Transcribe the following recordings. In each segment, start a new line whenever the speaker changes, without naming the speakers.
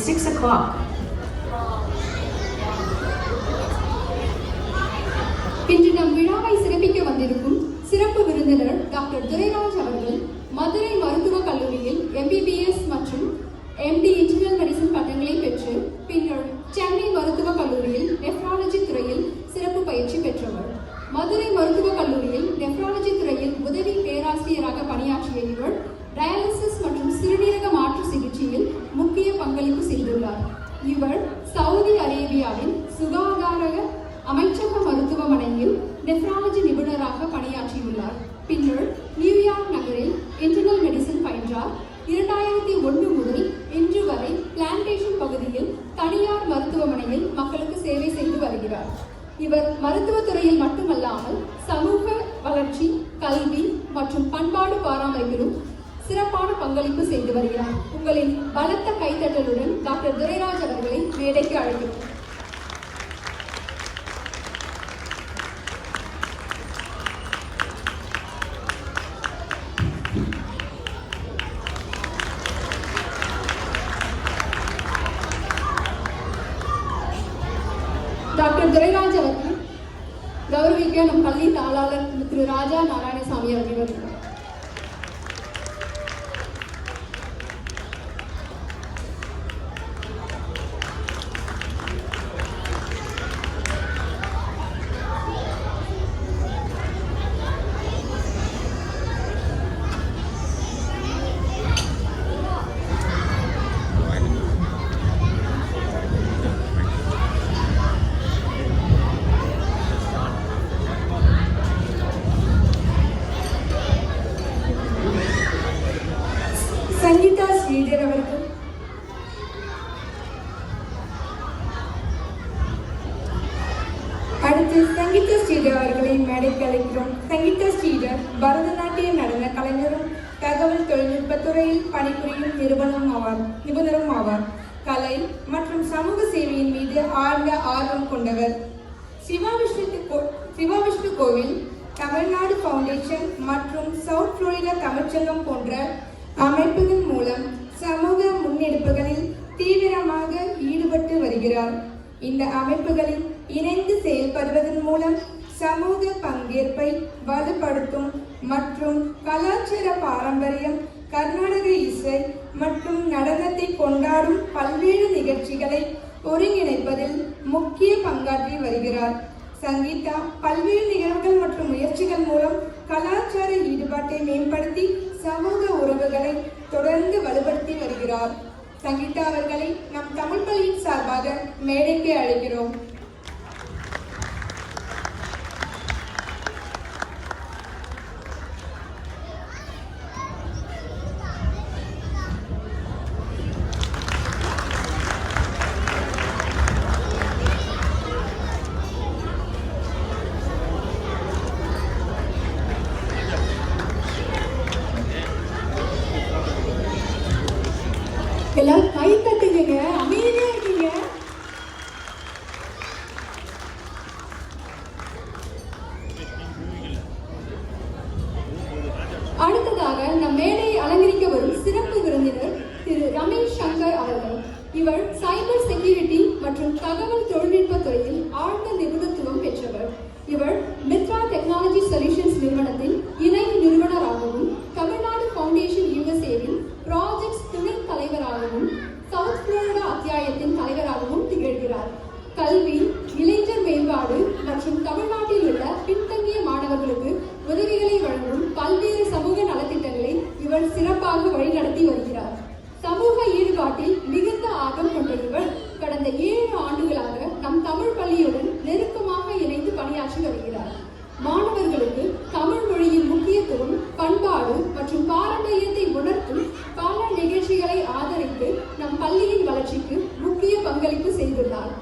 6 o'clock.
இன்று நம் விழாவை சிறப்பிக்க வந்திருக்கும் சிறப்பு விருந்தினர் டாக்டர் துரைராஜ் அவர்கள் மதுரை மருத்துவக் கல்லூரியில் MBBS மற்றும் MD இன்டர்னல் மெடிசன் பட்டங்களை பெற்று பின்னர் சென்னை மருத்துவக் கல்லூரியில் நெஃப்ராலஜி துறையில் சிறப்பு பயிற்சி பெற்றவர். மதுரை மருத்துவக் கல்லூரியில் நெஃப்ராலஜி துறையில் உதவி பேராசிரியராக பணியாற்றிய இவர் டயாலிசிஸ் மற்றும் சிறுநீரக மாற்று சிகிச்சையில் முக்கிய பங்களிப்பு செய்துள்ளார். இவர் சவுதி அரேபியாவின் சுகாதார அமைச்சக மருத்துவமனையில் நெஃப்ராலஜி நிபுணராக பணியாற்றியுள்ளார். பின்னர் நியூயார்க் நகரில் இன்டர்னல் மெடிசன் பயின்றார். 2001 முதல் இன்று வரை பிளான்டேஷன் பகுதியில் தனியார் மருத்துவமனையில் மக்களுக்கு சேவை செய்து வருகிறார். இவர் மருத்துவத்துறையில் மட்டுமல்லாமல் சமூக வளர்ச்சி, கல்வி மற்றும் பண்பாடு பராமரிப்பிலும் சிறப்பான பங்களிப்பு செய்து வருகிறார். உங்களின் பலத்த கைத்தட்டலுடன் டாக்டர் துரைராஜ் அவர்களை மேடைக்கு அழைக்கிறோம். டாக்டர் துரைராஜ் அவர்கள் கௌரவிக்க நம் பள்ளி தாளாளர் திரு ராஜா நாராயணசாமி அவர்கள் வருகிறார். சங்கீதா ஸ்ரீதர் அவர்கள், அடுத்து சங்கீதா ஸ்ரீதர் அவர்களை மேடைக்கு அழைக்கிறோம். சங்கீதா ஸ்ரீதர் பரதநாட்டிய நடன கலைஞரும் தகவல் தொழில்நுட்ப துறையில் பணிபுரியும் நிபுணரும் ஆவார். கலை மற்றும் சமூக சேவையின் மீது ஆழ்ந்த ஆர்வம் கொண்டவர். சிவாவிஷ்ணு கோவில், தமிழ்நாடு ஃபவுண்டேஷன் மற்றும் சவுத் புளோரிடா தமிழ்ச்சங்கம் போன்ற அமைப்புகள் மூலம் சமூக முன்னெடுப்புகளில் தீவிரமாக ஈடுபட்டு வருகிறார். இந்த அமைப்புகளில் இணைந்து செயல்படுவதன் மூலம் சமூக பங்கேற்பை வலுப்படுத்தும் மற்றும் கலாச்சார பாரம்பரியம், கர்நாடக இசை மற்றும் நடனத்தை கொண்டாடும் பல்வேறு நிகழ்ச்சிகளை ஒருங்கிணைப்பதில் முக்கிய பங்காற்றி வருகிறார். சங்கீதா பல்வேறு நிகழ்வுகள் மற்றும் முயற்சிகள் மூலம் கலாச்சார ஈடுபாட்டை மேம்படுத்தி சமூக உறவுகளை தொடர்ந்து வலுப்படுத்தி வருகிறார். சங்கீதா அவர்களை நம் தமிழ் பள்ளியின் சார்பாக மேடைக்கு அழைக்கிறோம். எல்லாரும் கை தட்டுங்க, அமைதியா இருக்கீங்க. அடுத்ததாக நம் மேடையை அலங்கரிக்க வரும் சிறப்பு விருந்தினர் திரு ரமேஷ் சங்கர் அவர்கள். இவர் சைபர் செக்யூரிட்டி மற்றும் தகவல் தொழில்நுட்ப துறையில் ஆழ்ந்த நிபுணத்துவம் பெற்றவர். இவர் மித்ரா டெக்னாலஜி சொல்யூஷன்ஸ் நிறுவனத்தின் இணை நிறுவனராகவும், தமிழ்நாடு ஃபவுண்டேஷன் USAவின் ப்ராஜெக்ட்ஸ் துணை தலைவராகவும், சவுத் புளோரிடா அத்தியாயத்தின் தலைவராகவும் திகழ்கிறார். கல்வி, இளைஞர் மேம்பாடு மற்றும் தமிழ்நாட்டில் உள்ள பின்தங்கிய மாணவர்களுக்கு உதவிகளை வழங்கும் பல்வேறு சமூக நலத்திட்டங்களை இவர் சிறப்பாக வழிநடத்தி வருகிறார். சமூக ஈடுபாட்டில் மிகுந்த ஆர்வம் கொண்ட இவர் கடந்த 7 ஆண்டுகளாக நம் தமிழ் பள்ளியுடன் நெருக்கமாக இணைந்து பணியாற்றி வருகிறார். மாணவர்களுக்கு தமிழ் மொழியின் முக்கியத்துவம், பண்பாடு மற்றும் பாரம்பரியத்தை உணர்த்தும் பல நிகழ்ச்சிகளை ஆதரித்து நம் பள்ளியின் வளர்ச்சிக்கு முக்கிய பங்களிப்பு செய்துள்ளார்.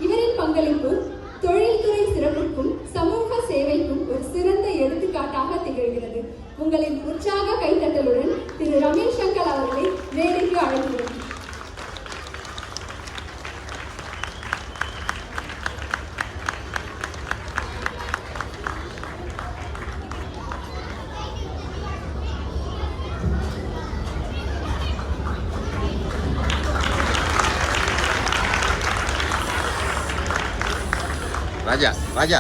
இவரின் பங்களிப்பு தொழில்துறை சிறப்புக்கும் சமூக சேவைக்கும் ஒரு சிறந்த எடுத்துக்காட்டாக திகழ்கிறது. உங்களின் உற்சாக கைத்தட்டலுடன் திரு ரமேஷ் சங்கர் அவர்களை மேடைக்கு அழைக்கிறோம்.
ராஜா ராஜா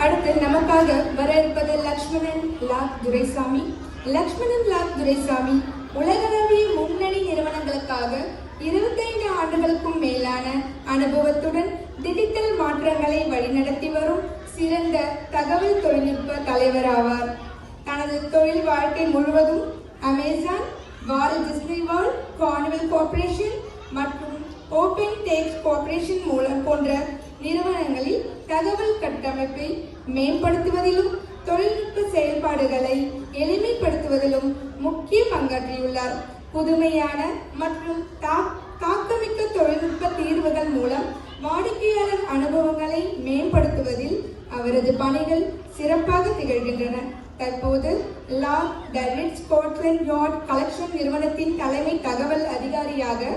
அடுத்து நமக்காக வர இருப்பது லக்ஷ்மணன் லாக் துரைசாமி. லக்ஷ்மணன் லாக் துரைசாமி உலகளவிய முன்னணி நிறுவனங்களுக்காக 25 ஆண்டுகளுக்கும் மேலான அனுபவத்துடன் டிஜிட்டல் மாற்றங்களை வழிநடத்தி வரும் சிறந்த தகவல் தொழில்நுட்ப தலைவர் ஆவார். தனது தொழில் வாழ்க்கை முழுவதும் Amazon, Walt Disney World, Carnival Corporation மற்றும் ஓபன் டெக்ஸ்ட் கார்ப்பரேஷன் மூலம் போன்ற நிறுவனங்களில் தகவல் கட்டமைப்பை மேம்படுத்துவதிலும் தொழில்நுட்ப செயல்பாடுகளை எளிமைப்படுத்துவதிலும் முக்கிய பங்காற்றியுள்ளார். புதுமையான மற்றும் தாக்கமிக்க தொழில்நுட்ப தீர்வுகள் மூலம் வாடிக்கையாளர் அனுபவங்களை மேம்படுத்துவதில் அவரது பணிகள் சிறப்பாக திகழ்கின்றன. தற்போது Loch the Ritz Scotland Yard collection நிறுவனத்தின் தலைமை தகவல் அதிகாரியாக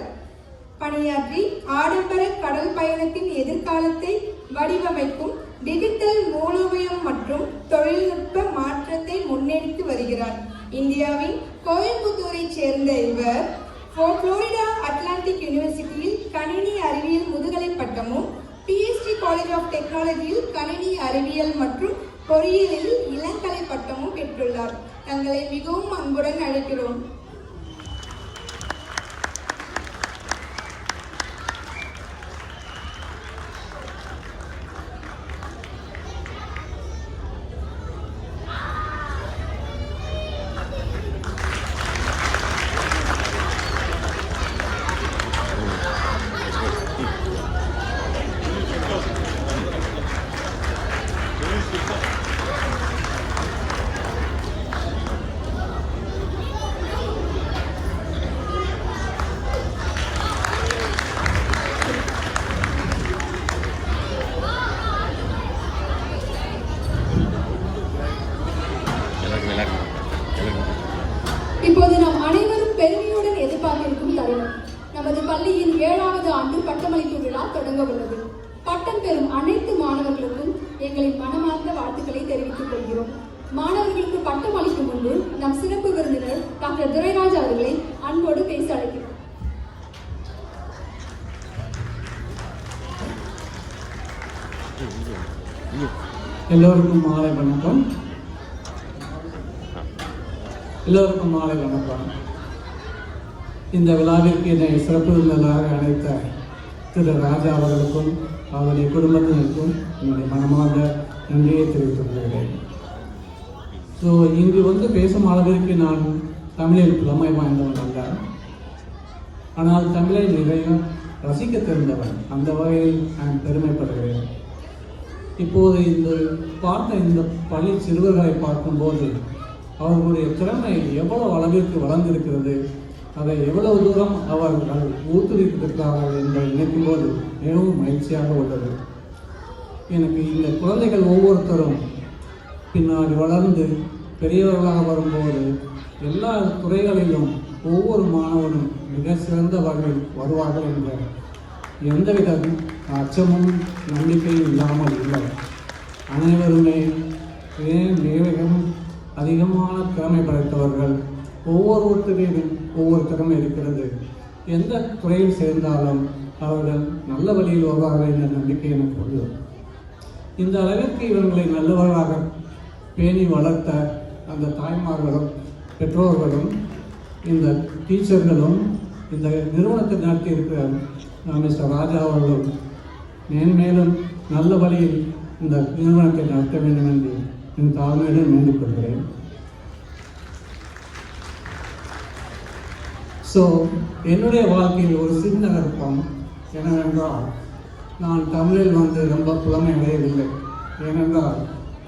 பணியாற்றி ஆடம்பர கடல் பயணத்தின் எதிர்காலத்தை வடிவமைக்கும் டிஜிட்டல் மூலோபாயம் மற்றும் தொழில்நுட்ப மாற்றத்தை முன்னெடுத்து வருகிறார். இந்தியாவின் கோயம்புத்தூரை சேர்ந்த இவர் புளோரிடா அட்லாண்டிக் யூனிவர்சிட்டியில் கணினி அறிவியல் முதுகலை பட்டமும் பிஎஸ்டி காலேஜ் ஆஃப் டெக்னாலஜியில் கணினி அறிவியல் மற்றும் பொறியியலில் இளங்கலை பட்டமும் பெற்றுள்ளார். தங்களை மிகவும் அன்புடன் அழைக்கிறோம். இப்போது நாம் அனைவரும் பெருமையுடன் எதிர்பார்த்திருக்கும் தருணம். நமது பள்ளியின் 7வது ஆண்டு பட்டமளிப்பு விழா தொடங்க உள்ளது. பட்டம் பெறும் அனைத்து மாணவர்களுக்கும் எங்களின் மனமார்ந்த வாழ்த்துக்களை தெரிவித்துக் கொள்கிறோம். மாணவர்களுக்கு பட்டம் அளிக்கும் முன்பு நம் சிறப்பு விருந்தினர் டாக்டர் துரைராஜ் அவர்களை அன்போடு பேச அழைக்கிறோம்.
எல்லோருக்கும் மாலை வணக்கம். இந்த விழாவிற்கு என்னை சிறப்பு விருந்தினராக அழைத்த திரு ராஜா அவர்களுக்கும் அவருடைய குடும்பத்தினருக்கும் என்னுடைய மனமார்ந்த நன்றியை தெரிவித்துக் கொள்கிறேன். ஸோ இங்கு வந்து பேசும் அளவிற்கு நான் தமிழில் புலமை வாய்ந்தவன் அல்ல, ஆனால் தமிழை நிறைய ரசிக்க தெரிந்தவன். அந்த வகையில் நான் பெருமைப்படுகிறேன். இப்போது இந்த பள்ளி சிறுவர்களை பார்க்கும்போது அவர்களுடைய திறமை எவ்வளவு அளவிற்கு வளர்ந்திருக்கிறது, அதை எவ்வளவு தூரம் அவர்கள் ஊக்குவித்திருக்கிறார்கள் என்பதை நினைக்கும் போது மிகவும் மகிழ்ச்சியாக உள்ளது. எனக்கு இந்த குழந்தைகள் ஒவ்வொருத்தரும் பின்னாடி வளர்ந்து பெரியவர்களாக வரும்போது எல்லா துறைகளிலும் ஒவ்வொரு மாணவனும் மிக சிறந்த வகையில் வருவார்கள் என்ற எந்தவித அச்சமும் நம்பிக்கையும் இல்லாமல் இல்லை. அனைவருமே மிகவும் அதிகமான திறமை படைத்தவர்கள். ஒவ்வொருத்தரையும் ஒவ்வொரு திறமை இருக்கிறது. எந்த துறையில் சேர்ந்தாலும் அவர்கள் நல்ல வழியில் வருவார்கள் என்ற நம்பிக்கை எனக்கு உள்ளது. இந்த அளவிற்கு இவர்களை நல்லவர்களாக பேணி வளர்த்த அந்த தாய்மார்களும் பெற்றோர்களும் இந்த டீச்சர்களும் இந்த நிறுவனத்தை நடத்தி இருக்கிற மிஸ்டர் ராஜா அவர்களும் மேன்மேலும் நல்ல வழியில் இந்த நிறுவனத்தை நடத்த வேண்டும் என்று என் தாழ்மையுடன் வேண்டிக் கொள்கிறேன். ஸோ என்னுடைய வாழ்க்கையில் ஒரு சின்ன விருப்பம் என்னவென்றால், நான் தமிழில் வந்து ரொம்ப புலமை அடையவில்லை. ஏனென்றால்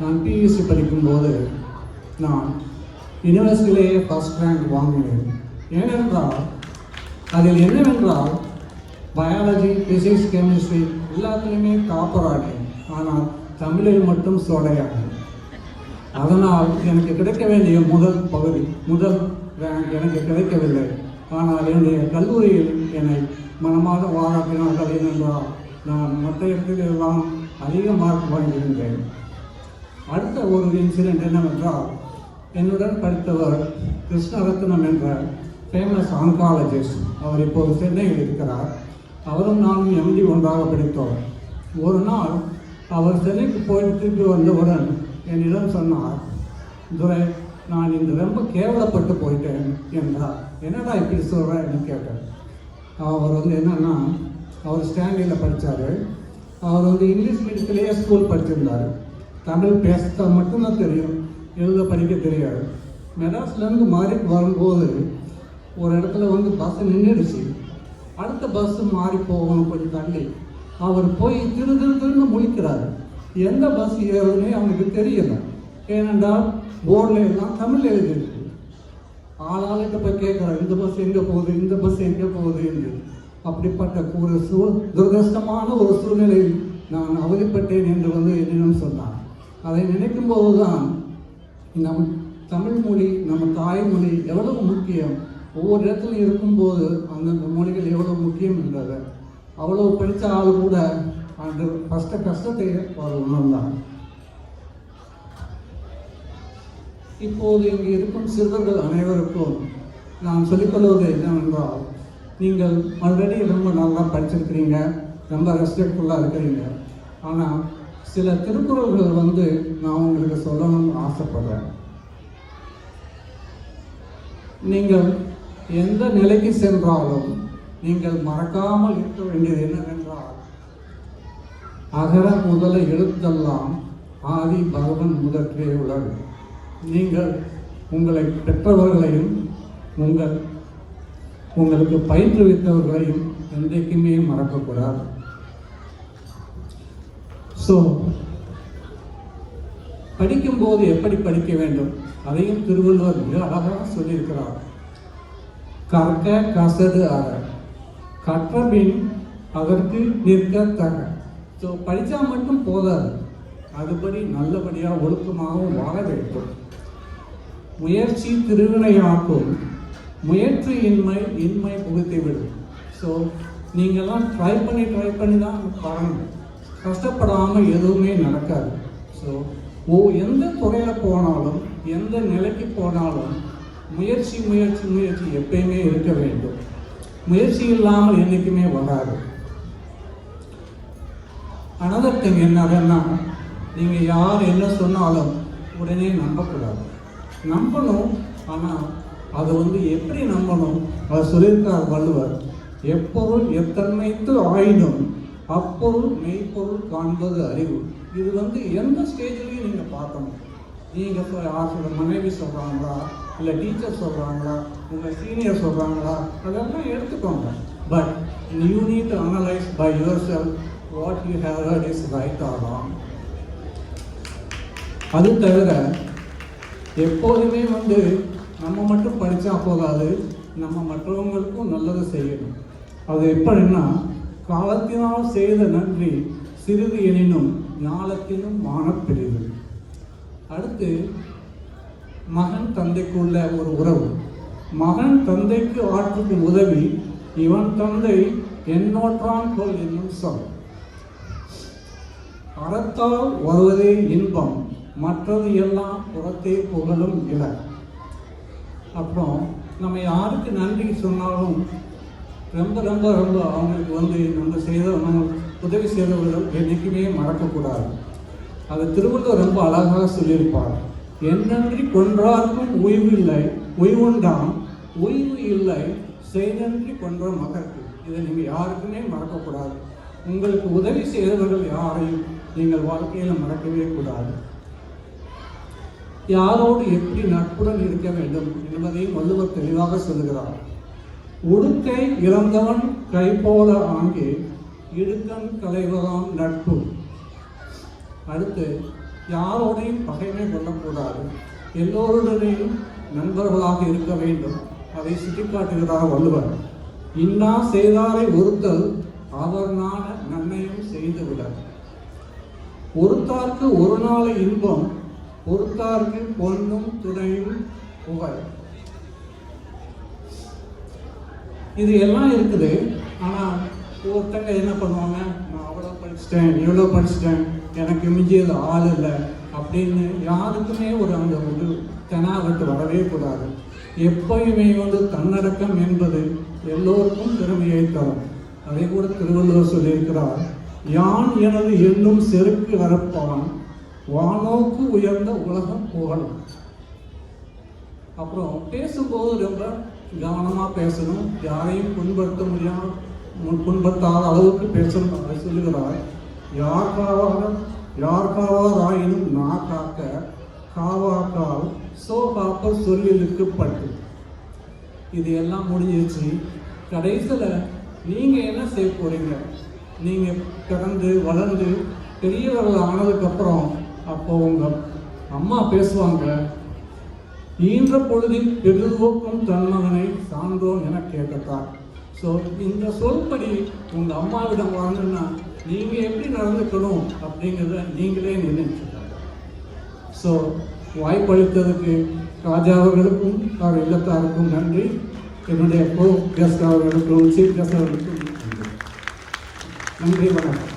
நான் பியூசி படிக்கும்போது நான் யூனிவர்சிட்டியிலேயே ஃபர்ஸ்ட் ரேங்க் வாங்கினேன். ஏனென்றால் அதில் என்னவென்றால் பயாலஜி, ஃபிசிக்ஸ், கெமிஸ்ட்ரி எல்லாத்துலேயுமே டாப்பர் ஆனேன். ஆனால் தமிழில் மட்டும் சோடையானேன். அதனால் எனக்கு கிடைக்க வேண்டிய முதல் ரேங்க் எனக்கு கிடைக்கவில்லை. ஆனால் என்னுடைய கல்லூரியில் என்னை மனமாக பாராட்டினார்கள். ஏனென்றால் நான் மற்ற இடத்திலெல்லாம் அதிக மார்க் வாங்கியிருந்தேன். அடுத்த ஒரு இன்சிடென்ட் என்னவென்றால், என்னுடன் படித்தவர் கிருஷ்ணரத்னம் என்ற ஃபேமஸ் ஆன்காலஜிஸ்ட். அவர் இப்போது சென்னையில் இருக்கிறார். அவரும் நானும் எம்டி ஒன்றாக படித்தோம். ஒரு நாள் அவர் சென்னைக்கு போயிட்டு திருப்பி வந்தவுடன் என்னிடம் சொன்னார், துரை, நான் இன்று ரொம்ப கேவலப்பட்டு போயிட்டேன் என்றார். என்னடா இப்படி சொல்கிறேன்னு கேட்டேன். அவர் வந்து என்னன்னா, அவர் ஸ்டாண்டிங்கில் படித்தார். அவர் வந்து இங்கிலீஷ் மீடியத்திலேயே ஸ்கூல் படிச்சிருந்தார். தமிழ் பேச மட்டும்தான் தெரியும், எழுத படிக்க தெரியாது. மெட்ராஸ்லேருந்து மாறி வரும்போது ஒரு இடத்துல வந்து பஸ் நின்றுடுச்சு. அடுத்த பஸ்ஸு மாறி போகணும் கொஞ்சம் தள்ளி. அவர் போய் திருன்னு முழிக்கிறார். எந்த பஸ் ஏறுதுன்னே அவனுக்கு தெரியல. ஏனென்றால் போர்டில் எல்லாம் தமிழ் எழுதிருக்கு. ஆளாளுக்கு போய் கேட்குறார், இந்த பஸ் எங்கே போகுது, இந்த பஸ் எங்கே போகுது என்று. அப்படிப்பட்ட ஒரு துரதிருஷ்டமான ஒரு சூழ்நிலையில் நான் அவதிப்பட்டேன் என்று வந்து என்னிடம் சொன்னார். அதை நினைக்கும் போது தான் நம் தமிழ் மொழி, நம்ம தாய்மொழி எவ்வளவு முக்கியம், ஒவ்வொரு இடத்துல இருக்கும்போது அந்தந்த மொழிகள் எவ்வளோ முக்கியம் என்றதை அவ்வளோ படித்த ஆள் கூட அந்த கஷ்டத்தை அவர் உணர்ந்தார். இப்போது இங்கே இருக்கும் சிறுவர்கள் அனைவருக்கும் நான் சொல்லிக்கொள்வது என்னவென்றால், நீங்கள் ஆல்ரெடி ரொம்ப நல்லா படிச்சிருக்கிறீங்க, ரொம்ப ரெஸ்பெக்ட்ஃபுல்லாக இருக்கிறீங்க. ஆனால் சில திருக்குறள்கள் வந்து நான் உங்களுக்கு சொல்லணும்னு ஆசைப்படுறேன். நீங்கள் எந்த நிலைக்கு சென்றாலும் நீங்கள் மறக்காமல் இருக்க வேண்டியது என்னவென்றால், அகர முதல எழுத்தெல்லாம் ஆதி பகவன் முதற்றே உலகு. நீங்கள் உங்களை பெற்றவர்களையும் உங்களுக்கு பயிற்றுவித்தவர்களையும் என்றைக்குமே மறக்கக்கூடாது. ஸோ படிக்கும்போது எப்படி படிக்க வேண்டும் அதையும் திருவள்ளுவர் மிக அழகாக சொல்லியிருக்கிறார். கற்க கசடு அற, கற்றபின் அதற்கு நிற்க தக. ஸோ படித்தா மட்டும் போதாது, அதுபடி நல்லபடியாக ஒழுக்கமாகவும் வாழ வேண்டும். முயற்சி திருவினையாக்கும், முயற்சி இன்மை புகுத்திவிடும். ஸோ நீங்கள்லாம் ட்ரை பண்ணி தான் பாருங்கள். கஷ்டப்படாமல் எதுவுமே நடக்காது. ஸோ எந்த துறையில் போனாலும் எந்த நிலைக்கு போனாலும் முயற்சி எப்பயுமே இருக்க வேண்டும். முயற்சி இல்லாமல் என்றைக்குமே வராது. அனதர் திங் என்னதுன்னா, நீங்கள் யார் என்ன சொன்னாலும் உடனே நம்பக்கூடாது. நம்பணும், ஆனால் அதை வந்து எப்படி நம்பணும், அதை சொல்லியிருக்கார் வள்ளுவர். எப்பொருள் எத்தன்மைத்து ஆயினும் அப்பொருள் மெய்ப்பொருள் காண்பது அறிவு. இது வந்து எந்த ஸ்டேஜ்லையும் நீங்கள் பார்க்கணும். நீங்கள் யார் மனைவி சொல்கிறாங்களா, இல்லை டீச்சர் சொல்கிறாங்களா, உங்கள் சீனியர் சொல்கிறாங்களா, அதெல்லாம் எடுத்துக்கோங்க. But you need to analyse by yourself what you have heard is right or wrong. அது தவிர எப்போதுமே வந்து நம்ம மட்டும் படித்தா போகாது, நம்ம மற்றவங்களுக்கும் நல்லது செய்யணும். அது எப்படின்னா, காலத்தினால் செய்த நன்றி சிறிது எனினும் ஞாலத்தினும் மானப்பெரிது. அடுத்து மகன் தந்தைக்குள்ள ஒரு உறவு. மகன் தந்தைக்கு ஆற்றுக்கு உதவி, இவன் தந்தை என்னோற்றான் கொள் என்னும் சொல். அறத்தால் வருவதே இன்பம், மற்றது எல்லாம் புறத்தே புகழும் இல. அப்புறம் நம்ம யாருக்கு நன்றி சொன்னாலும் ரொம்ப ரொம்ப ரொம்ப அவங்களுக்கு வந்து நம்ம உதவி செய்தவர்கள் என்றைக்குமே மறக்கக்கூடாது. அது திருவள்ளுவர் ரொம்ப அழகாக சொல்லியிருப்பார். என்னன்றி கொன்றார்க்கும் ஓய்வு இல்லை, ஓய்வுண்டாம் ஓய்வு இல்லை, செய்தன்றி கொன்ற மகற்கு. இதை நீங்கள் யாருக்குமே மறக்கக்கூடாது. உங்களுக்கு உதவி செய்தவர்கள் யாரையும் நீங்கள் வாழ்க்கையில் மறக்கவே கூடாது. யாரோடு எப்படி நட்புடன் இருக்க வேண்டும் என்பதையும் வள்ளுவர் தெளிவாக சொல்லுகிறார். உடுக்கை இறந்தவன் கை போல ஆங்கே இடுக்கண் களைவதாம் நட்பு. அடுத்து, யாரோடையும் பகைமை கொள்ளக்கூடாது, எல்லோருடனையும் நண்பர்களாக இருக்க வேண்டும். அதை சுட்டிக்காட்டுகிறார் வள்ளுவர். இன்னா செய்தாரை ஒருத்தல் அவர் நாண நன்மையும் செய்துவிடர். ஒருத்தார்க்கு ஒரு நாள் இன்பம், ஒருத்தார்க்கு பொன்னும் துணையும் புகழ். இது எல்லாம் இருக்குது. ஆனால் ஒருத்தங்க என்ன பண்ணுவாங்க, நான் அவ்வளோ படிச்சுட்டேன், இவ்வளோ படிச்சுட்டேன், எனக்கு மிஞ்சியது ஆள் இல்லை அப்படின்னு யாருக்குமே அந்த ஒரு தெனாவட்டு வரவே கூடாது. எப்பயுமே தன்னடக்கம் என்பது எல்லோருக்கும் திறமையை தரும். அதை கூட திருவள்ளுவர் சொல்லியிருக்கிறார். யான் எனது என்னும் செருக்கு வரப்பான், வானோக்கு உயர்ந்த உலகம் புகழும். அப்புறம் பேசும்போது ரொம்ப கவனமாக பேசணும், யாரையும் புண்படுத்தாத அளவுக்கு பேசணும். அதை சொல்லுகிறார். யார் காவார் ஆயினும் நான் காக்க, காவாக்கால் சோ காப்ப சொல்லிலுக்கு பட்டு. இது எல்லாம் முடிஞ்சிருச்சு. கடைசியில் நீங்கள் என்ன செய்ய போறீங்க? நீங்கள் பிறந்து வளர்ந்து பெரியவர்கள் ஆனதுக்கப்புறம் அப்போ உங்கள் அம்மா பேசுவாங்க, ஈன்ற பொழுதில் பெருதோக்கும் தன்மகனை சான்றோன் என கேட்கத்தான். ஸோ இந்த சொல்படி உங்கள் அம்மாவிடம் வாங்கணும்னா நீங்கள் எப்படி நடந்துக்கணும் அப்படிங்கிறத நீங்களே நிர்ணயிச்சுட்டாங்க. ஸோ வாய்ப்பளித்ததுக்கு ராஜா அவர்களுக்கும் அவர் இல்லத்தாருக்கும் நன்றி. என்னுடைய கோ கெஸ்ட் அவர்களுக்கும் சீஃப் கெஸ்ட் அவர்களுக்கும் நன்றி. வணக்கம்.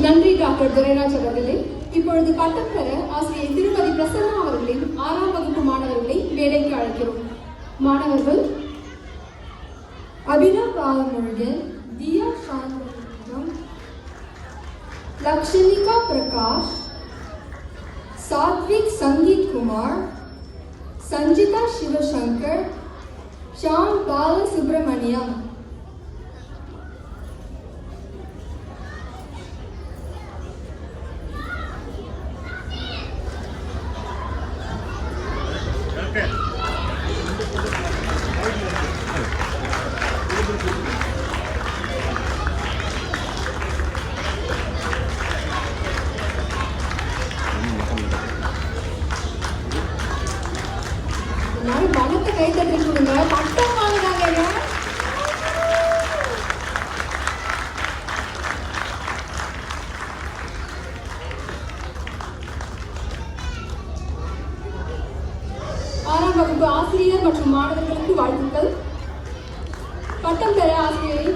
நன்றி டாக்டர் துரைராஜ் அவர்களே. இப்பொழுது பட்டம் பெற ஆசிரியர் திருமதி பிரசன்னா அவர்களின் 6ஆம் வகுப்பு மாணவர்களை மேடைக்கு அழைக்கிறோம். மாணவர்கள் அபினவ் பாலமுருகன், தியா சாந்தம், லக்ஷ்மிகா பிரகாஷ், சாத்விக் சங்கீத் குமார், சஞ்சிதா சிவசங்கர், ஷாம் பாலசுப்ரமணியம். பணத்தை கை தட்டி கொடுங்க. பட்டம் வாங்கினாங்க. ஆறாம் வகுப்பு ஆசிரியர் மற்றும் மாணவர்களுக்கு வாழ்த்துக்கள். பட்டம் பெற ஆசிரியரை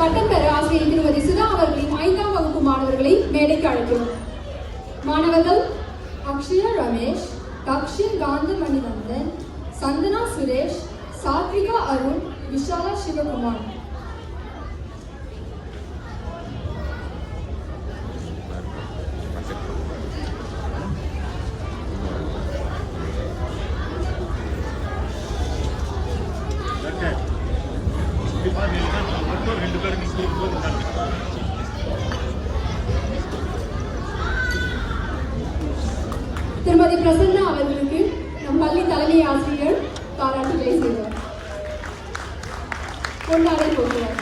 பட்டம் பெற ஆசிரியர் திருமதி சுதா அவர்களின் 5ஆம் வகுப்பு மாணவர்களை மேடைக்கு அழைக்கிறோம். மாணவர்கள் அக்ஷயா ரமேஷ், தக்ஷின் காந்த மணிவந்தன், சந்தனா சுரேஷ், சாத்விகா அருண், விஷாலா சிவகுமார். திருமதி பிரசன்னா அவர்களுக்கு நம் பள்ளி தலைமை ஆசிரியர் பாராட்டுகளை செய்வார். பொன்னாடை போடுவார்.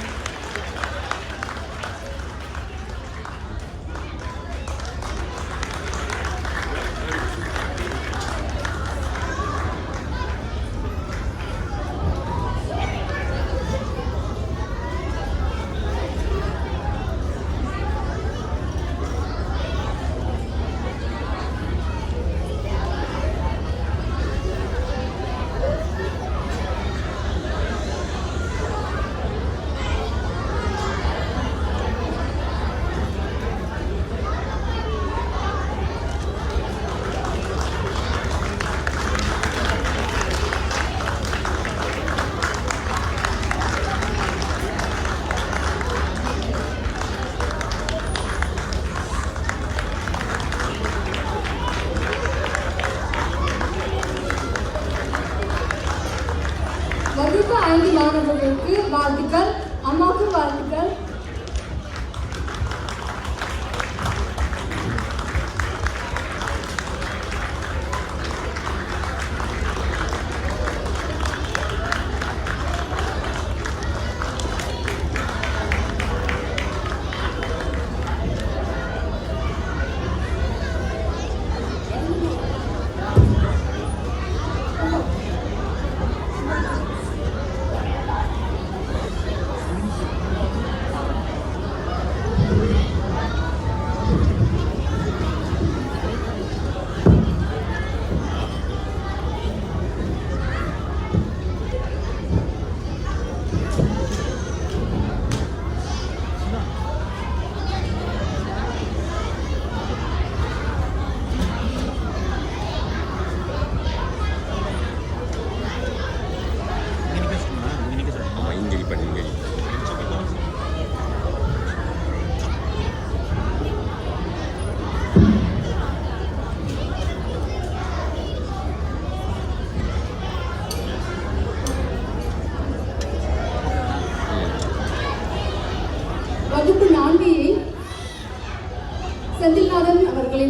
செந்தில்நாதன் அவர்களை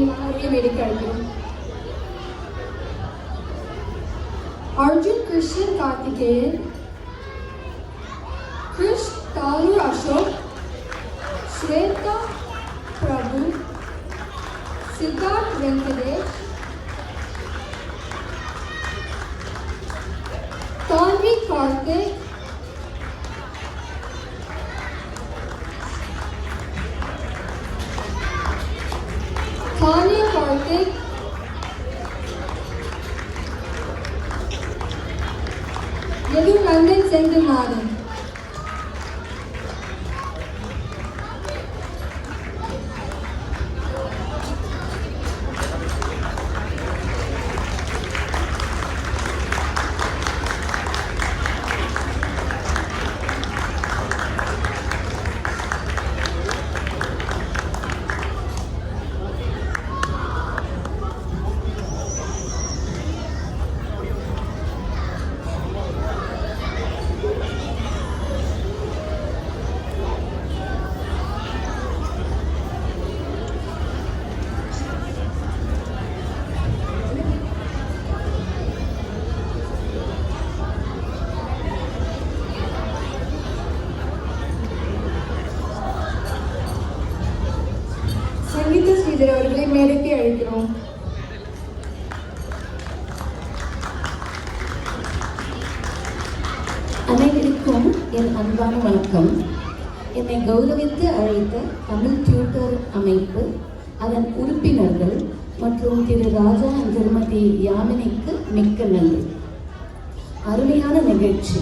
மேடைக்கு அழைக்கிறோம். Arjun Christian Karthikeyan, Krish Talur Ashok, Shweta Prabhu, Siddharth Venkatesh, Tanvi Karthik, Tanya Karthik, Yadu Nandan Senthilnathan. சங்கீத ஸ்ரீதர் அவர்களை மேடைக்கு அழைக்கிறோம்.
அனைவருக்கும் என் அன்பான வணக்கம். என்னை கௌரவித்து அழைத்த தமிழ் டியூட்டர் அமைப்பு, அதன் உறுப்பினர்கள் மற்றும் திரு ராஜா திருமதி யாமினிக்கு மிக்க நன்றி. அருமையான நிகழ்ச்சி.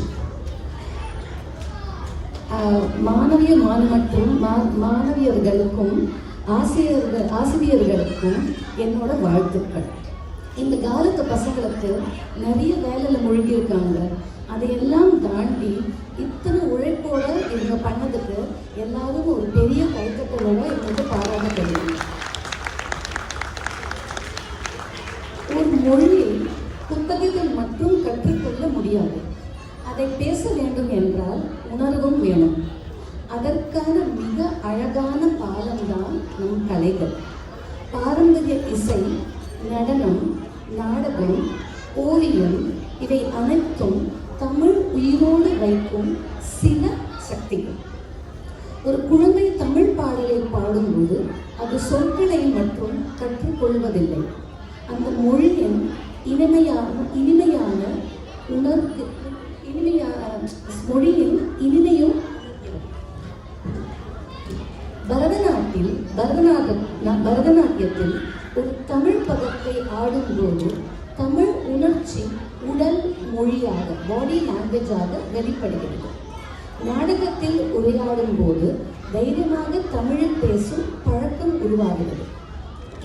மாணவிய மற்றும் மாணவியர்களுக்கும் ஆசிரியர்களுக்கும் என்னோட வாழ்த்துக்கள். இந்த காலத்து பசங்களுக்கு நிறைய வேலையில் மூழ்கியிருக்காங்க. அதையெல்லாம் தாண்டி இத்தனை உழைப்போட இவங்க பண்ணதுக்கு எல்லாரும் ஒரு பெரிய கைத்தட்டலோட இவங்க பாராட்டப்படுவாங்க. ஒரு மொழியை புத்தகத்தில் மட்டும் கற்றுக்கொள்ள முடியாது. அதை பேச வேண்டும் என்றால் உணர்வும் வேணும். அதற்கான மிக அழகான பாலம்தான் நம் கலைகள். பாரம்பரிய இசை, நடனம், நாடகம், ஓவியம் இவை அனைத்தும் தமிழ் உயிரோடு வைக்கும் சில சக்திகள். ஒரு குழந்தை தமிழ் பாடலை பாடும்போது அது சொற்களை மட்டும் கற்றுக்கொள்வதில்லை, அந்த மொழியின் இனிமையான உணர்வு, மொழியின் இனிமையும். பரதநாட்டியத்தில் ஒரு தமிழ் பதத்தை ஆடும்போது தமிழ் உணர்ச்சி உடல் மொழியாக, பாடி லாங்குவேஜாக வெளிப்படுகிறது. நாடகத்தில் உரையாடும் போது தைரியமாக தமிழில் பேசும் பழக்கம் உருவாகிறது.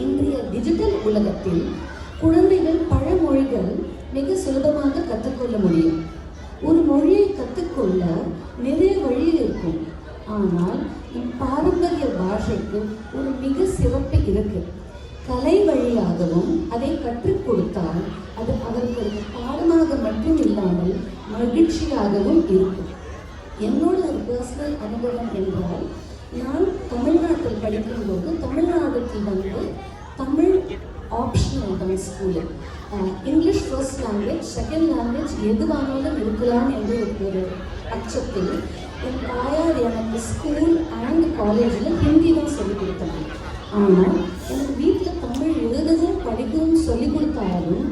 இன்றைய டிஜிட்டல் உலகத்தில் குழந்தைகள் பல மொழிகள் மிக சுலபமாக கற்றுக்கொள்ள முடியும். ஒரு மொழியை கற்றுக்கொள்ள நிறைய வழி இருக்கும். ஆனால் நம் பாரம்பரிய பாஷைக்கு ஒரு மிக சிறப்பு இருக்கு. கலை வழியாகவும் அதை கற்றுக் கொடுத்தால் அது அவர்களுக்கு பாடமாக மட்டும் இல்லாமல் மகிழ்ச்சியாகவும் இருக்கும். என்னோட ஒரு பர்சனல் அனுபவம் என்றால், நான் தமிழ்நாட்டில் படிக்கும்போது தமிழ்நாட்டில் வந்து தமிழ் ஆப்ஷனல் தான் school. English first language, second language எதுவானாலும் இருக்கலாம் என்று ஒரு பட்சத்தில் என் தாயார் எனக்கு ஸ்கூல் அண்ட் காலேஜில் ஹிந்தி தான் சொல்லிக் கொடுத்தாங்க. ஆனால் எனக்கு வீட்டில் தமிழ் எழுதவும் படிக்கவும் சொல்லிக் கொடுத்தாலும்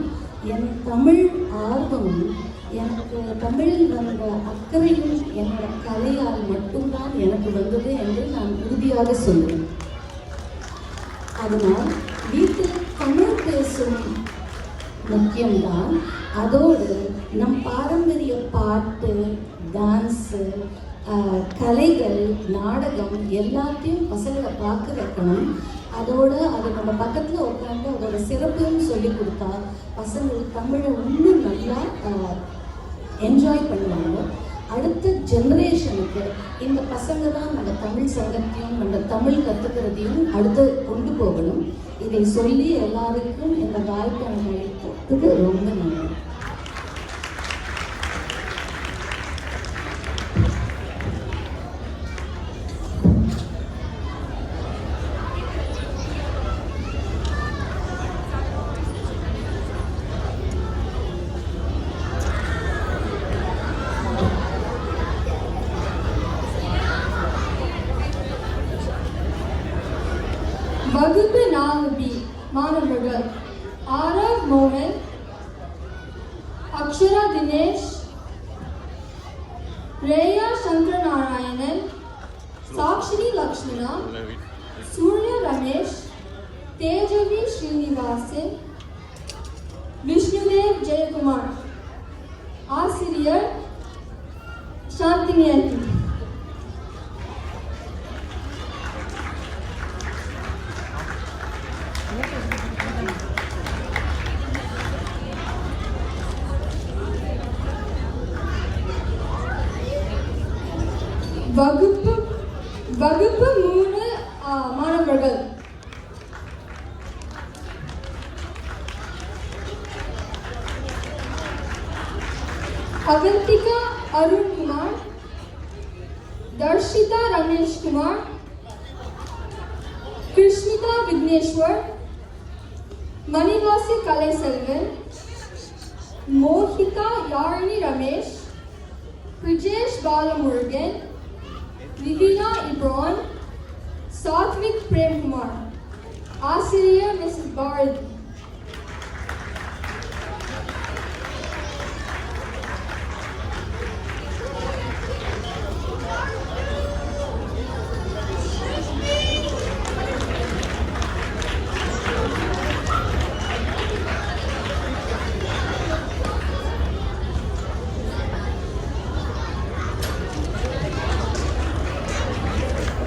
என் தமிழ் ஆர்வமும் எனக்கு தமிழில் வந்த அக்கறையும் என்னோட கலையால் மட்டும்தான் எனக்கு வந்தது என்று நான் உறுதியாக சொல்லுவேன். அதனால் வீட்டில் தமிழ் பேசும் முக்கியம்தான். அதோடு நம் பாரம்பரிய பாட்டு, டான்ஸு, கலைகள், நாடகம் எல்லாத்தையும் பசங்களை பார்க்க வைக்கணும். அதோடு அது நம்ம பக்கத்தில் உட்காந்து அதோட சிறப்பையும் சொல்லி கொடுத்தா பசங்களுக்கு தமிழை இன்னும் நல்லா என்ஜாய் பண்ணுவாங்க. அடுத்த ஜெனரேஷனுக்கு இந்த பசங்க தான் நம்ம தமிழ் சங்கத்தையும் நம்ம தமிழ் கற்றுக்கிறதையும் அடுத்து கொண்டு போகணும். இதை சொல்லி எல்லாருக்கும் இந்த வாய்ப்பை அளித்ததுக்கு ரொம்ப நன்றி.
வகுப்பு 4B மாணவர்கள் ஆரவ் மோகன், அக்ஷரா தினேஷ், ரேயா சங்கர நாராயணன், சாக்ஷினி லக்ஷ்மணா, சூர்யா ரமேஷ், தேஜவி ஸ்ரீனிவாசன், விஷ்ணுதேவ் ஜெயக்குமார். ஆசிரியர் சாந்தினி ஆண்டி. வகுப்பு 3 மாணவர்கள் அகந்திகா அருண்குமார், தர்ஷிதா ரமேஷ்குமார், கிருஷ்ணிதா விக்னேஸ்வர், மணிவாசி கலைசெல்வன், மோஹிதா யாழினி ரமேஷ், பிரிஜேஷ் பாலமுருகன், விவினா இப்ரான், சாத்விக் பிரேம்குமார். ஆசிரியர் மிஸ்ஸஸ் பாரதி.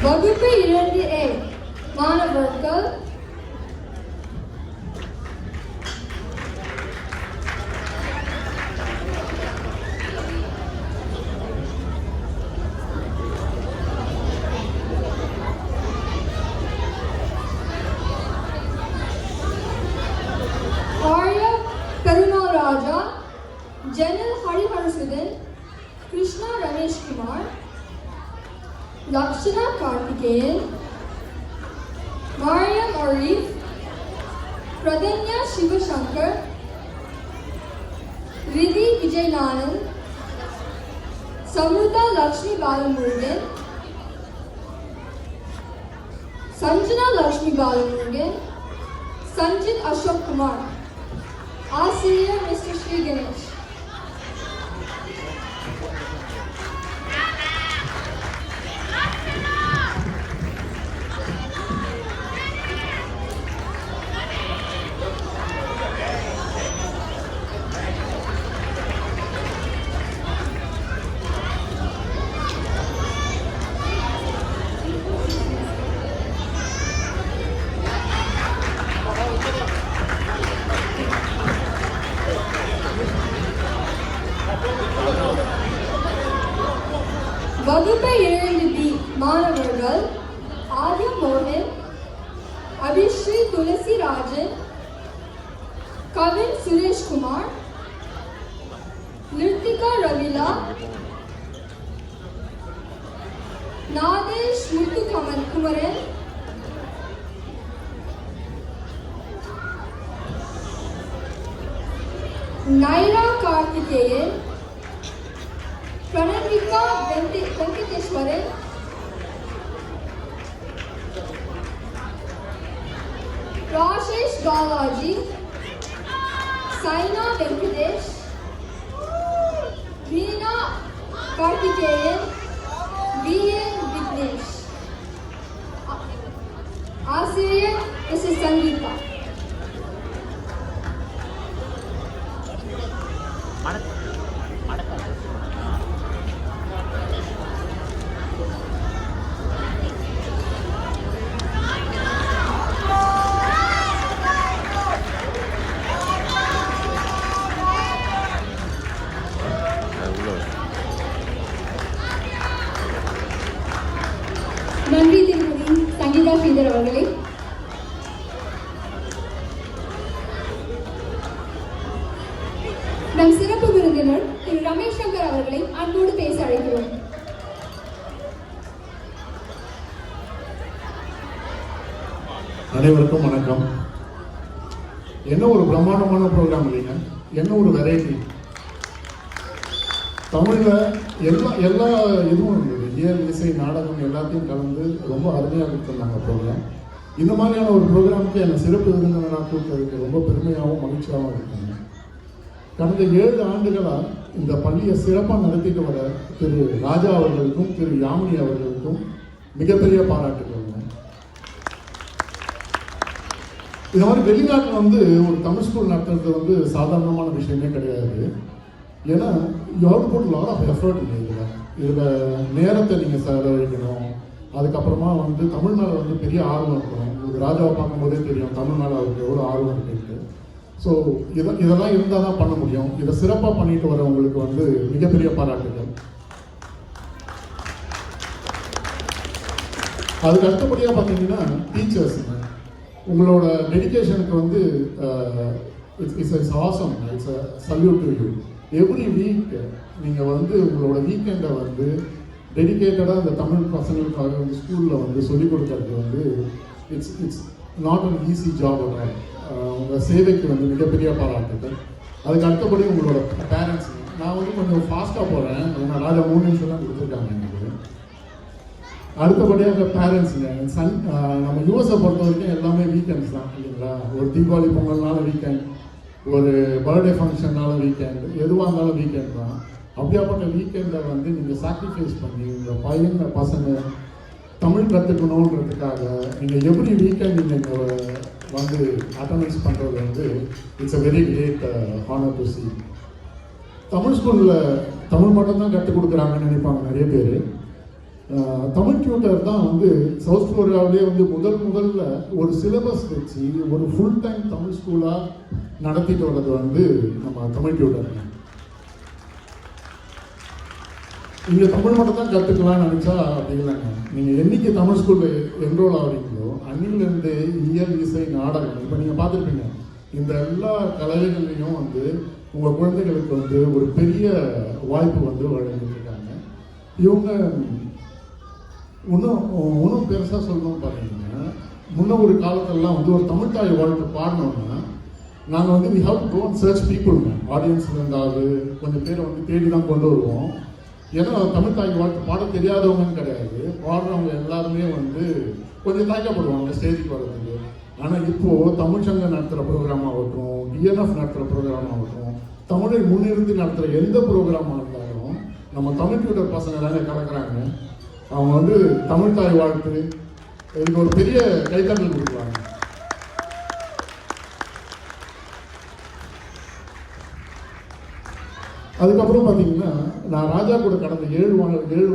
வகுப்பு 2A மாணவர்கள் ஆர்யா பெருமாள் ராஜா, ஜெனல் Hariharasudhan, Krishna Rameshkumar, Lakshana Karthikeyan, Mariam Arif, Pradanya Shivashankar, Riddhi Vijaynanan, Samruta Lakshmi Balamurugan, Sanjana Lakshmi Balamurugan, Sanjit Ashok Kumar. Asiriya Mr. Sri Ganesh. வகுப்பு 7B மாணவர்கள் ஆர்யா மோகன், அபிஸ்ரீ துளசி ராஜன், கவின் சுரேஷ்குமார், நிர்த்திகா ரவிலா, நாதேஷ் முத்து குமரன், நைரா கார்த்திகேயன், பிரணவிகா வெங்கடேஸ்வரன், ராஜேஷ் பாலாஜி, சைனா வெங்கடேஷ், வீணா கார்த்திகேயன், VN விக்னேஷ். ஆசிரியர் மிஸ்ஸஸ் சங்கீதா. நன்றி திருமதி சங்கீதா ஸ்ரீதர் அவர்களே. நம் சிறப்பு விருந்தினர் திரு ரமேஷ் சங்கர் அவர்களை அன்போடு பேச அழைக்கிறோம்.
அனைவருக்கும் வணக்கம். என்ன ஒரு பிரம்மாண்டமான ப்ரோக்ராம் இல்லைங்க, என்ன ஒரு வெரைட்டி. தமிழில் எல்லா இதுவும் இருந்தது, இயல் இசை நாடகம் எல்லாத்தையும் கலந்து ரொம்ப அருமையாக கொடுத்துருந்தாங்க ப்ரோக்ராம். இந்த மாதிரியான ஒரு ப்ரோக்ராமுக்கு என்னை சிறப்பு விருந்தினராக கூப்பிட்டதுக்கு ரொம்ப பெருமையாகவும் மகிழ்ச்சியாகவும் இருக்குங்க. கடந்த 7 ஆண்டுகளாக இந்த பள்ளியை சிறப்பாக நடத்திட்டு வர திரு ராஜா அவர்களுக்கும் திரு யாமினி அவர்களுக்கும் மிகப்பெரிய பாராட்டுகள். இந்த மாதிரி வெளிநாட்டில் வந்து ஒரு தமிழ் ஸ்கூல் நடத்துறது வந்து சாதாரணமான விஷயமே கிடையாது. ஏன்னா you have to put lot of effort இதில் நேரத்தை நீங்கள் செலவழிக்கணும். அதுக்கப்புறமா வந்து தமிழ் மேலே வந்து பெரிய ஆர்வம் இருக்கணும். உங்களுக்கு ராஜாவை பார்க்கும்போதே தெரியும் தமிழ் மேலே அவருக்கு எவ்வளோ ஆர்வம் இருக்குன்ட்டு. ஸோ இதெல்லாம் இருந்தால் தான் பண்ண முடியும். இதை சிறப்பாக பண்ணிட்டு வரவங்களுக்கு வந்து மிகப்பெரிய பாராட்டுகள். அதுக்கு அடுத்தபடியாக பார்த்தீங்கன்னா டீச்சர்ஸுங்க, உங்களோட டெடிகேஷனுக்கு வந்து it's awesome. It's salute to you. Every week நீங்கள் வந்து உங்களோட வீக்கெண்டை வந்து டெடிக்கேட்டடாக இந்த தமிழ் பசங்களுக்காக வந்து ஸ்கூலில் வந்து சொல்லிக் கொடுக்கறது வந்து it's not an easy job. உங்கள் சேவைக்கு வந்து மிகப்பெரிய பாராட்டுகள். அதுக்கு அடுத்தபடி உங்களோட பேரண்ட்ஸ். நான் வந்து கொஞ்சம் ஃபாஸ்ட்டாக போகிறேன், ஏன்னா ராஜா 3 நிமிஷம் தான் கொடுத்துருக்காங்க எனக்கு. அடுத்தபடியாக பேரண்ட்ஸுங்க, நம்ம யூஎஸை பொறுத்த வரைக்கும் எல்லாமே வீக்கெண்ட்ஸ் தான் இல்லைங்களா. ஒரு தீபாவளி பொங்கல்னால வீக்கெண்ட், ஒரு பர்த்டே ஃபங்க்ஷன்னால வீக்கெண்ட், எதுவாக இருந்தாலும் வீக்கெண்ட் தான். அப்படியாப்பட்ட வீக்கெண்டை வந்து நீங்கள் சாக்ரிஃபைஸ் பண்ணி உங்கள் பசங்க தமிழ் கற்றுக்கணுன்றதுக்காக நீங்கள் எவ்ரி வீக்கெண்ட் நீங்கள் வந்து அட்டண்டன்ஸ் பண்ணுறது வந்து it's a very great honour to see. தமிழ் ஸ்கூலில் தமிழ் மட்டும்தான் கற்றுக் கொடுக்குறாங்கன்னு நினைப்பாங்க நிறைய பேர். தமிழ் டியூட்டர் தான் வந்து சவுத் கொரியாவிலே வந்து முதல்ல ஒரு சிலபஸ் வச்சு ஒரு ஃபுல் டைம் தமிழ் ஸ்கூலாக நடத்திட்டு வர்றது வந்து நம்ம தமிழ் டியூட்டர். இங்கே தமிழ் மட்டும் தான் கற்றுக்கலாம்னு நினச்சா அப்படி இல்லைங்க. நீங்கள் என்றைக்கு தமிழ் ஸ்கூலில் என்ரோல் ஆகிறீங்களோ அன்னிலிருந்து இயல், இசை, நாடகம், இப்போ நீங்கள் பார்த்துருப்பீங்க இந்த எல்லா கலைகள்லையும் வந்து உங்கள் குழந்தைகளுக்கு வந்து ஒரு பெரிய வாய்ப்பு வந்து வழங்கிட்டுருக்காங்க. இவங்க இன்னும் பெருசாக சொல்லணும்னு பார்த்தீங்கன்னா, முன்ன ஒரு காலத்திலலாம் வந்து ஒரு தமிழ் தாய் வாழ்க்கை பாடணும்னா நாங்கள் வந்து we have to go and search பீப்புளுங்க. ஆடியன்ஸில் இருந்தாவது கொஞ்சம் பேரை வந்து தேடி தான் கொண்டு வருவோம். ஏன்னா தமிழ் தாய் வாழ்க்கை பாட தெரியாதவங்கன்னு கிடையாது, பாடுறவங்க எல்லாருமே வந்து கொஞ்சம் தயக்கப்படுவாங்க ஸ்டேஜுக்கு வர்றதுக்கு. ஆனால் இப்போது தமிழ் சங்கம் நடத்துகிற ப்ரோக்ராம் ஆகட்டும், டிஎன்எஃப் நடத்துகிற ப்ரோக்ராம் ஆகட்டும், தமிழை முன்னிறுத்தி நடத்துகிற எந்த ப்ரோக்ராமாக இருந்தாலும் நம்ம தமிழ் டியூட்டர் பசங்க தானே கலக்கிறாங்க. அவங்க வந்து தமிழ் தாய் வாழ்த்து இதுக்கு ஒரு பெரிய கைத்தட்டல் கொடுக்குறாங்க. அதுக்கப்புறம் பார்த்தீங்கன்னா நான் ராஜா கூட கடந்த 7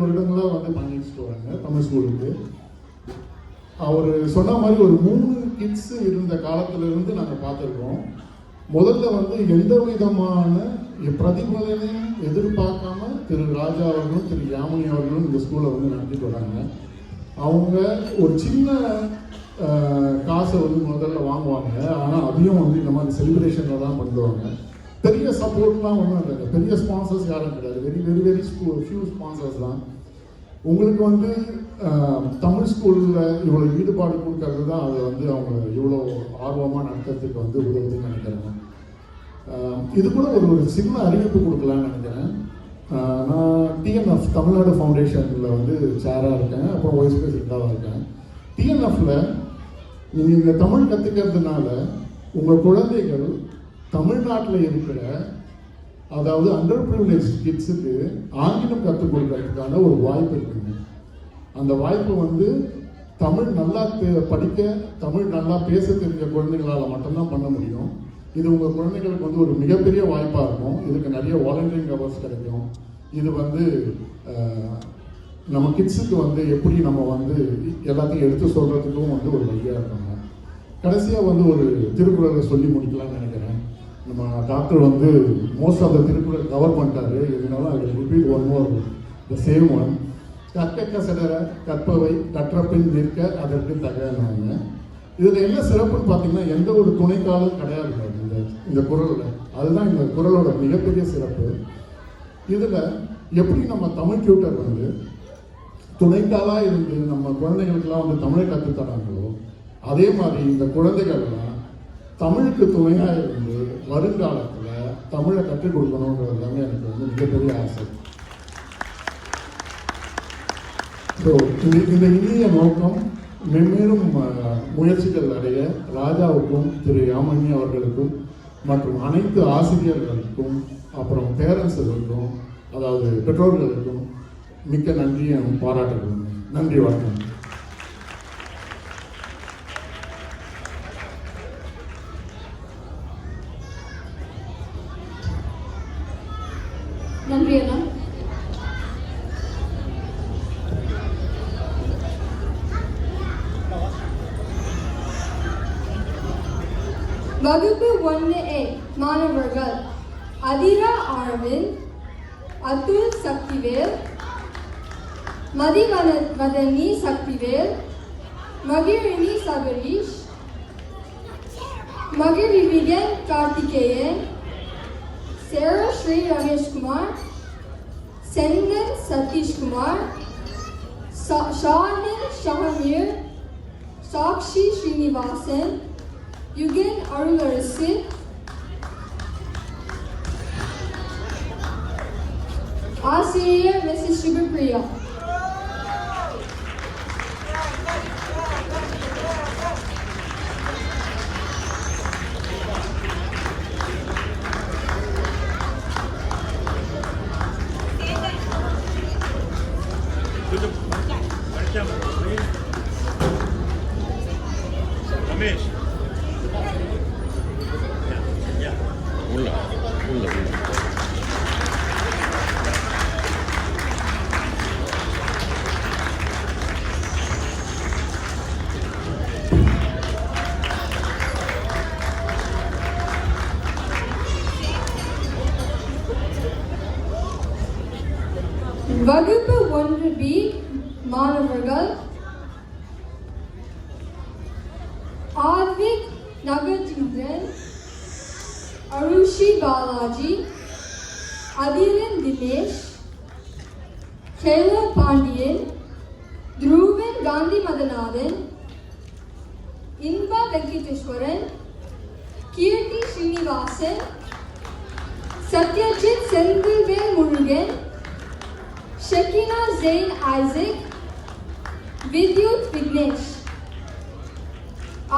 வருடங்களாக வந்து பண்ணிட்டு வராங்க தமிழ் ஸ்கூலுக்கு. அவர் சொன்ன மாதிரி ஒரு 3 கிட்ஸ் இருந்த காலத்திலிருந்து நாங்கள் பார்த்துருக்கோம். முதல்ல வந்து எந்த விதமான பிரதிபலனையும் எதிர்பார்க்காம திரு ராஜா அவர்களும் திரு யாமினி அவர்களும் இந்த ஸ்கூலை வந்து நடத்திட்டு வராங்க. அவங்க ஒரு சின்ன காசை வந்து முதல்ல வாங்குவாங்க, ஆனால் அதையும் வந்து இந்த மாதிரி செலிப்ரேஷனில் தான் பண்ணுவாங்க. பெரிய சப்போர்ட்லாம் ஒன்றும் இல்லை, பெரிய ஸ்பான்சர்ஸ் யாரும் கிடையாது, வெரி ஃபியூ ஸ்பான்சர்ஸ் தான். உங்களுக்கு வந்து தமிழ் ஸ்கூலில் இவ்வளோ ஈடுபாடு கொடுக்கறது தான் அதை வந்து அவங்க இவ்வளோ ஆர்வமாக நடத்துறதுக்கு வந்து உதவுதுன்னு நினைக்கிறேன். இது கூட ஒரு சின்ன அறிவிப்பு கொடுக்கலான்னு நினைக்கிறேன். நான் டிஎன்எஃப் தமிழ்நாடு ஃபவுண்டேஷனில் வந்து சேராக இருக்கேன், அப்புறம் வைஸ் பிரசிடெண்ட்டாக இருக்கேன். டிஎன்எஃப்பில் நீங்கள் இந்த தமிழ் கற்றுக்கிறதுனால உங்கள் குழந்தைகள் தமிழ்நாட்டில் இருக்கிற அதாவது அண்டர் ப்ரிவிலேஜ் கிட்ஸுக்கு ஆங்கிலம் கற்றுக் கொடுக்கறதுக்கான ஒரு வாய்ப்பு இருக்குங்க. அந்த வாய்ப்பு வந்து தமிழ் நல்லா படிக்க, தமிழ் நல்லா பேச தெரிஞ்ச குழந்தைங்களால் மட்டும்தான் பண்ண முடியும். இது உங்கள் குழந்தைங்களுக்கு வந்து ஒரு மிகப்பெரிய வாய்ப்பாக இருக்கும். இதுக்கு நிறைய வாலண்டியரிங் ஹவர்ஸ் கிடைக்கும். இது வந்து நம்ம கிட்ஸுக்கு வந்து எப்படி நம்ம வந்து எல்லாத்தையும் எடுத்து சொல்கிறதுக்கும் வந்து ஒரு வழியாக இருக்காங்க. கடைசியாக வந்து ஒரு திருக்குறளை சொல்லி முடிக்கலாம்னு நினைக்கிறேன். நம்ம டாக்டர் வந்து most of the Thirukkural cover பண்ணிட்டாரு. இதனால I will repeat one more the same one. கற்க செடர கற்பவை கற்றப்பின் நிற்க அதற்கு தகனாங்க. இதில் என்ன சிறப்புன்னு பார்த்தீங்கன்னா எந்த ஒரு துணைக்காலும் கிடையாது இந்த குறளில். அதுதான் இந்த குறளோட மிகப்பெரிய சிறப்பு. இதில் எப்படி நம்ம தமிழ் டியூட்டர் வந்து துணைக்காலாக இருந்து நம்ம குழந்தைகளுக்கெல்லாம் வந்து தமிழை கற்றுத்தராங்களோ, அதே மாதிரி இந்த குழந்தைகள்லாம் தமிழுக்கு துணையாக இருந்து வருங்காலத்தில் தமிழை கற்றுக் கொடுக்கணுன்றது தாங்க எனக்கு வந்து மிகப்பெரிய ஆசை. ஸோ இந்த இனிய நோக்கம் மென்மேலும் முயற்சிகள் அடைய ராஜாவுக்கும் திரு யாமணி அவர்களுக்கும் மற்றும் அனைத்து ஆசிரியர்களுக்கும் அப்புறம் பேரண்ட்ஸுகளுக்கும் அதாவது பெற்றோர்களுக்கும் மிக்க நன்றியும் பாராட்டுகிறேன். நன்றி, வணக்கம்.
நன்றி அண்ணா. வகுப்பு 1A மாணவர்கள் அதிரா அரவிந்த், அதுல் சக்திவேல், மதிவதனி சக்திவேல், மகிழினி சபரீஷ், மகிழ்விகன் கார்த்திகேயன், சேரா ஸ்ரீ ரமேஷ்குமார், செங்கன் சதீஷ்குமார், ஷாலின் ஷஹமீர், சாக்ஷி ஸ்ரீனிவாசன், யுகன் அருளரசு, ஆசிரியர் மிஸ்ஸஸ் சிவபிரியா.
ரமேஷ் உள்ள
வகுப்பு 1B மாணவர்கள் ஆத்விக் நகஜிந்திரன், அருஷி பாலாஜி, அதிரன் தினேஷ், கேல பாண்டியன், துருவன் காந்தி மதநாதன், இன்பா வெங்கடேஸ்வரன், கீர்த்தி ஸ்ரீனிவாசன், சத்யஜித் செந்தில்வேல் முருகன், ஷக்கினா ஜெயின் ஐசக், வித்யுத் விக்னேஷ்.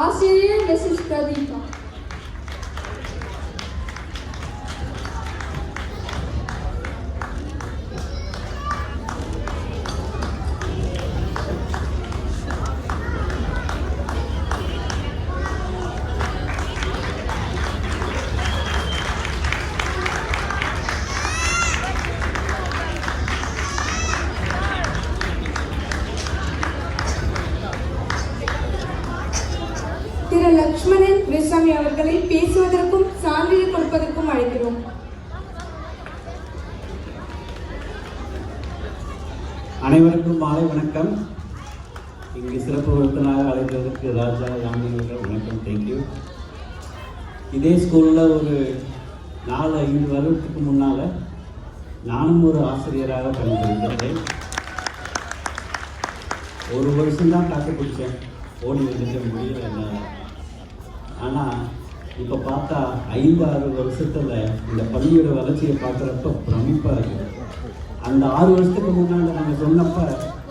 ஆசிரியர் மிஸ்ஸஸ் பிரதீபா.
திரு லக்ஷ்மணன் துரைசாமி அவர்களை பேசுவதற்கும் சான்றிதழ் கொடுப்பதற்கும் அழைக்கிறோம்.
அனைவருக்கும் மாலை வணக்கம். இங்கு சிறப்பு விருந்தினராக அழைத்ததற்கு ராஜா யாமினி அவர்கள் வணக்கம், தேங்க்யூ. இதே ஸ்கூலில் ஒரு 4-5 வருடத்துக்கு முன்னால் நானும் ஒரு ஆசிரியராக பணிபுரிந்தேன். ஒரு வருஷம்தான் தாக்கு பிடிச்சேன், ஓடி வந்துக்க முடியல என்னால். ஆனால் இப்போ பார்த்தா 5-6 வருஷத்தில் இந்த பள்ளியோட வளர்ச்சியை பார்க்குறப்ப பிரமிப்பாக இருக்குது. அந்த 6 வருஷத்துக்கு முன்னாடி நாங்கள் சொன்னப்போ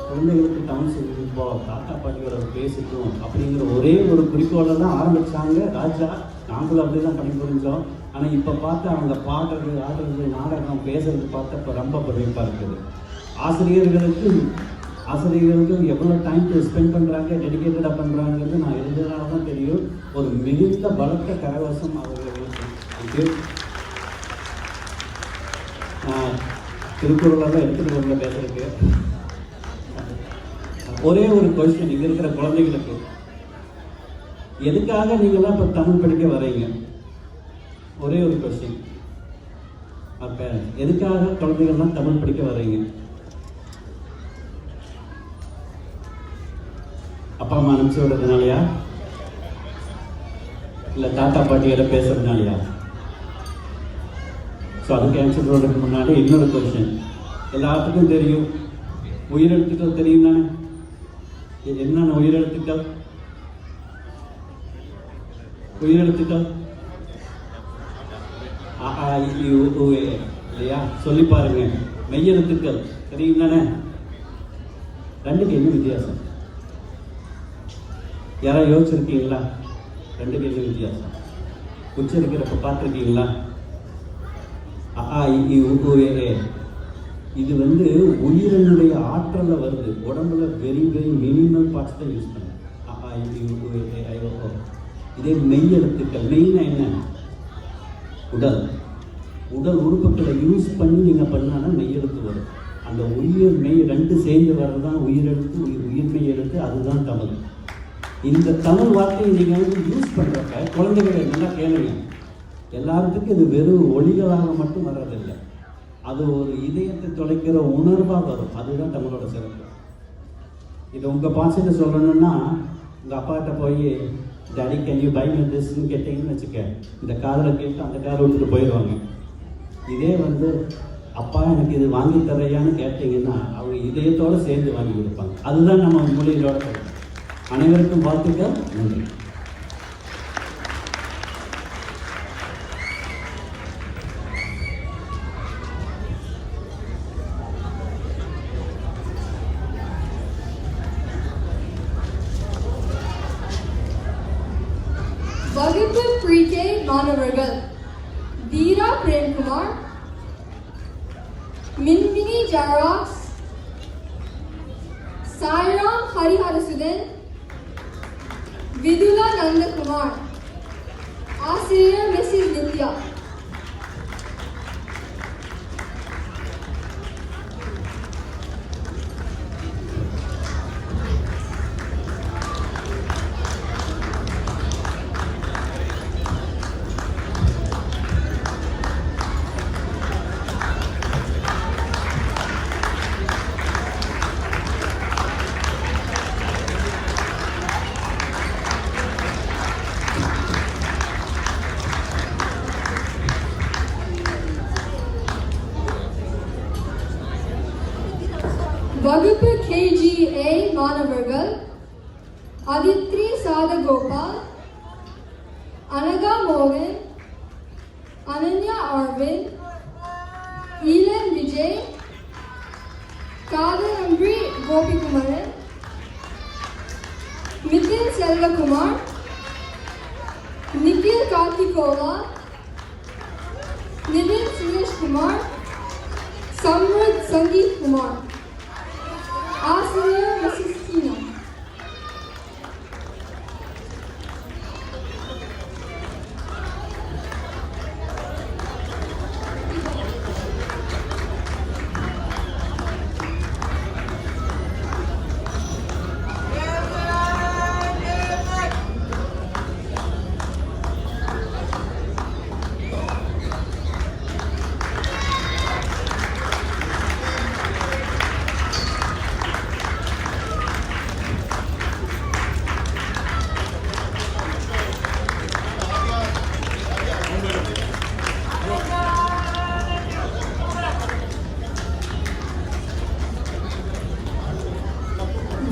குழந்தைகளுக்கு தமிழ் சொல்லியிருப்போம், தாத்தா பாட்டியோட பேசிட்டோம் அப்படிங்கிற ஒரே ஒரு குறிக்கோளை தான் ஆரம்பித்தாங்க ராஜா. நாங்களும் அப்படி தான் பணிபுரிஞ்சோம். ஆனால் இப்போ பார்த்தா அவங்க பாடுறது, ஆடுறது, நாடகம், பேசுறது பார்த்தப்போ ரொம்ப பிரமிப்பாக இருக்குது. ஆசிரியர்களுக்கு எவ்வளோ டைம் ஸ்பெண்ட் பண்ணுறாங்க, டெடிக்கேட்டடாக பண்ணுறாங்கிறது நான் எழுதுனால தான் தெரியும். ஒரு மிகுந்த பலத்த கரவசம் அவர்களுக்கு. திருக்குறளாக தான் எடுத்துகிட்டு வரல பேசுறதுக்கு. ஒரே ஒரு கொஸ்டின் இங்கே இருக்கிற குழந்தைகளுக்கு, எதுக்காக நீங்களாம் இப்போ தமிழ் படிக்க வரீங்க? ஒரே ஒரு கொஸ்டின். அப்போ எதுக்காக குழந்தைகள்லாம் தமிழ் படிக்க வரீங்க? அப்பா அம்மா அனுப்பிச்சு விடுறதுனாலயா, இல்லை தாத்தா பாட்டியோட பேசுறதுனாலயா? ஸோ அதுக்கு ஆன்சர் சொல்றதுக்கு முன்னாடி இன்னொரு கொஸ்டின். எல்லாத்துக்கும் தெரியும், உயிரெழுத்துக்கள் தெரியும் தானே? என்னென்ன உயிரெழுத்துக்கள்? இல்லையா? சொல்லி பாருங்க. மெய்யெழுத்துக்கள் தெரியும் தானே? ரெண்டுக்கு என்ன வித்தியாசம்? யாராவது யோசிச்சிருக்கீங்களா? 2 கேள்வி வித்தியாசம். உச்சரிக்கிறப்ப பார்த்துருக்கீங்களா? இது வந்து உயிரினுடைய ஆற்றலில் வருது. உடம்புல வெரி வெரி மினிமல் பார்ட்ஸ் தான் யூஸ் பண்ணுது. இதே மெய் எழுத்துக்கள். மெய்னா என்ன? உடல் உறுப்புகளை யூஸ் பண்ணி நீங்கள் பண்ணாலும் மெய் எழுத்து வரும். அந்த உயிர் மெய் 2 சேர்ந்து வர்றது தான் உயிரெழுத்து. உயிர்மெய் எழுத்து, அதுதான் தமிழ். இந்த தமிழ் வார்த்தையை நீங்கள் வந்து யூஸ் பண்ணுறப்ப குழந்தைகளை நல்லா கேளுங்க. எல்லாத்துக்கும் இது வெறும் ஒலிகளாக மட்டும் வர்றதில்லை, அது ஒரு இதயத்தை தொலைக்கிற உணர்வாக வரும். அதுதான் தமிழோட சிறப்பு. இது உங்கள் பாசையில் சொல்லணும்னா, உங்கள் அப்பாட்ட போய் daddy can you buy me திஸ்ன்னு கேட்டிங்கன்னு வச்சுக்க, இந்த காதில் கேட்டு அந்த காதை விட்டுட்டு போயிடுவாங்க. இதே வந்து அப்பா எனக்கு இது வாங்கி தரையான்னு கேட்டிங்கன்னா அவங்க இதயத்தோடு சேர்ந்து வாங்கி கொடுப்பாங்க. அதுதான் நம்ம மொழியிலோட சிறப்பு. அனைவருக்கும் வாழ்த்துக்கள். நன்றி.
வகுப்பு ப்ரீகே மாணவர்கள் தீரா பிரேம்குமார், மின்மினி ஜாராக்ஸ், சாய்ராம் ஹரிஹரசுதன், விதுலா நந்தகுமார். ஆசிரியர் மிஸ்ஸஸ் வித்யா. வகுப்பு KGA மாணவர்கள் அதித்ரி சாதகோபால், அனகா மோகன், அனன்யா அரவிந்த், ஈலன் விஜய், காதரம்பி கோபிகுமரன், மிதின் செல்வகுமார், நிகில் கார்த்திகோலா, நிதின் சுரேஷ்குமார், சம்ருத் சங்கீத் குமார். ஆசிரியர் மிஸ்ஸஸ் சீனா.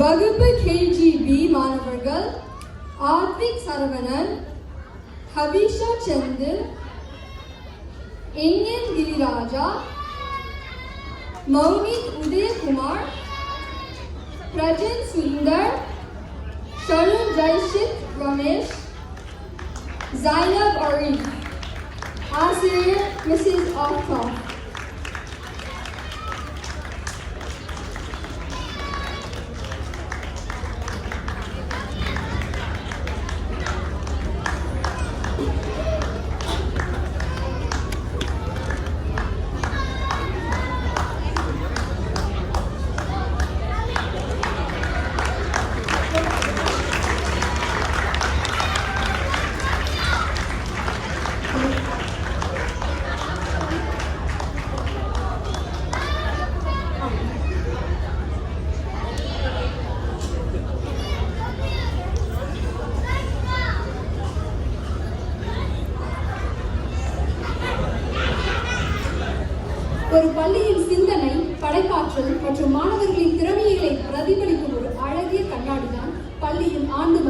வகுப்பு KGB மாணவர்கள் ஆத்விக் சரவணன், ஹபிஷா சந்து, என்என் கிரிராஜா, மௌனித் உதயகுமார், பிரஜன் சுந்தர், ஷருண் ஜெய்ஷித் ரமேஷ், ஜைனப் அரீஃப். ஆசிரியர் மிஸ்ஸஸ் ஆஃப்கார். ஒரு பள்ளியின் சிந்தனை, படைப்பாற்றல் மற்றும் மாணவர்களின் திறமைகளை பிரதிபலிக்கும் ஒரு அழகிய கண்ணாடிதான் பள்ளியின் ஆண்டு